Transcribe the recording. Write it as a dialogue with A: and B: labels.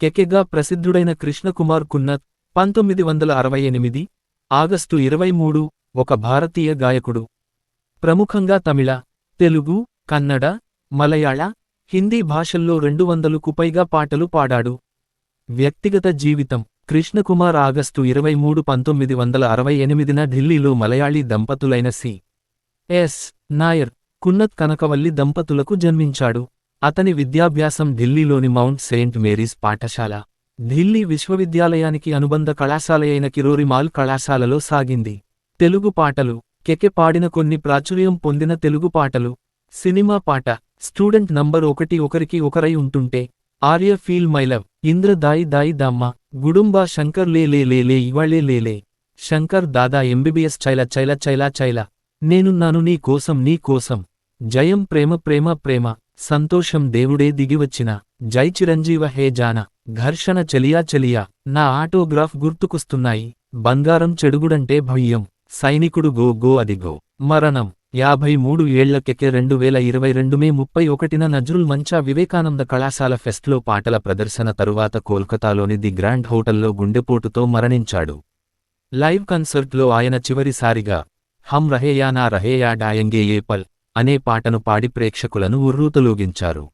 A: కెకెగా ప్రసిద్ధుడైన Krishna Kumar కున్నత్ 1968 August 23 ఒక భారతీయ గాయకుడు. ప్రముఖంగా తమిళ, తెలుగు, కన్నడ, మలయాళ, హిందీ భాషల్లో 200కు పైగా పాటలు పాడాడు. వ్యక్తిగత జీవితం కృష్ణకుమార్ ఆగస్టు 23 1968న ఢిల్లీలో మలయాళీ దంపతులైన సి.ఎస్. నాయర్, కున్నత్ కనకవల్లి దంపతులకు జన్మించాడు. అతని విద్యాభ్యాసం ఢిల్లీలోని మౌంట్ సెయింట్ మేరీస్ పాఠశాల, ఢిల్లీ విశ్వవిద్యాలయానికి అనుబంధ కళాశాలయైన కిరోరిమాల్ కళాశాలలో సాగింది. తెలుగు పాటలు కెకె పాడిన కొన్ని ప్రాచుర్యం పొందిన తెలుగు పాటలు. సినిమా పాట స్టూడెంట్ నంబర్ 1 ఒకరికి ఒకరై ఉంటుంటే, ఆర్య ఫీల్ మై లవ్, ఇంద్ర దాయి దాయి దామ్మ, గుడుంబా శంకర్ లే లే లే లే ఇవాళే లేలే, శంకర్ దాదా ఎంబీబీఎస్ చైల చైల చైలా చైల, నేనున్నాను నీ కోసం, జయం ప్రేమ ప్రేమ ప్రేమ, సంతోషం దేవుడే దిగివచ్చిన, జై చిరంజీవ హే జాన, ఘర్షణ చెలియా చెలియా, నా ఆటోగ్రాఫ్ గుర్తుకొస్తున్నాయి, బంగారం చెడుగుడంటే భయ్యం, సైనికుడు గో గో అదిగో, మరణం. 53 ఏళ్ల కెకె 2022 మే 31న నజ్రుల్ మంచా వివేకానంద కళాశాల ఫెస్ట్లో పాటల ప్రదర్శన తరువాత కోల్కతాలోని ది గ్రాండ్ హోటల్లో గుండెపోటుతో మరణించాడు. లైవ్ కన్సర్ట్లో ఆయన చివరిసారిగా హమ్ రహేయా నా రహేయా డాయంగే ఏ పల్ అనే పాటను పాడి ప్రేక్షకులను ఉర్రూతలూగించారు.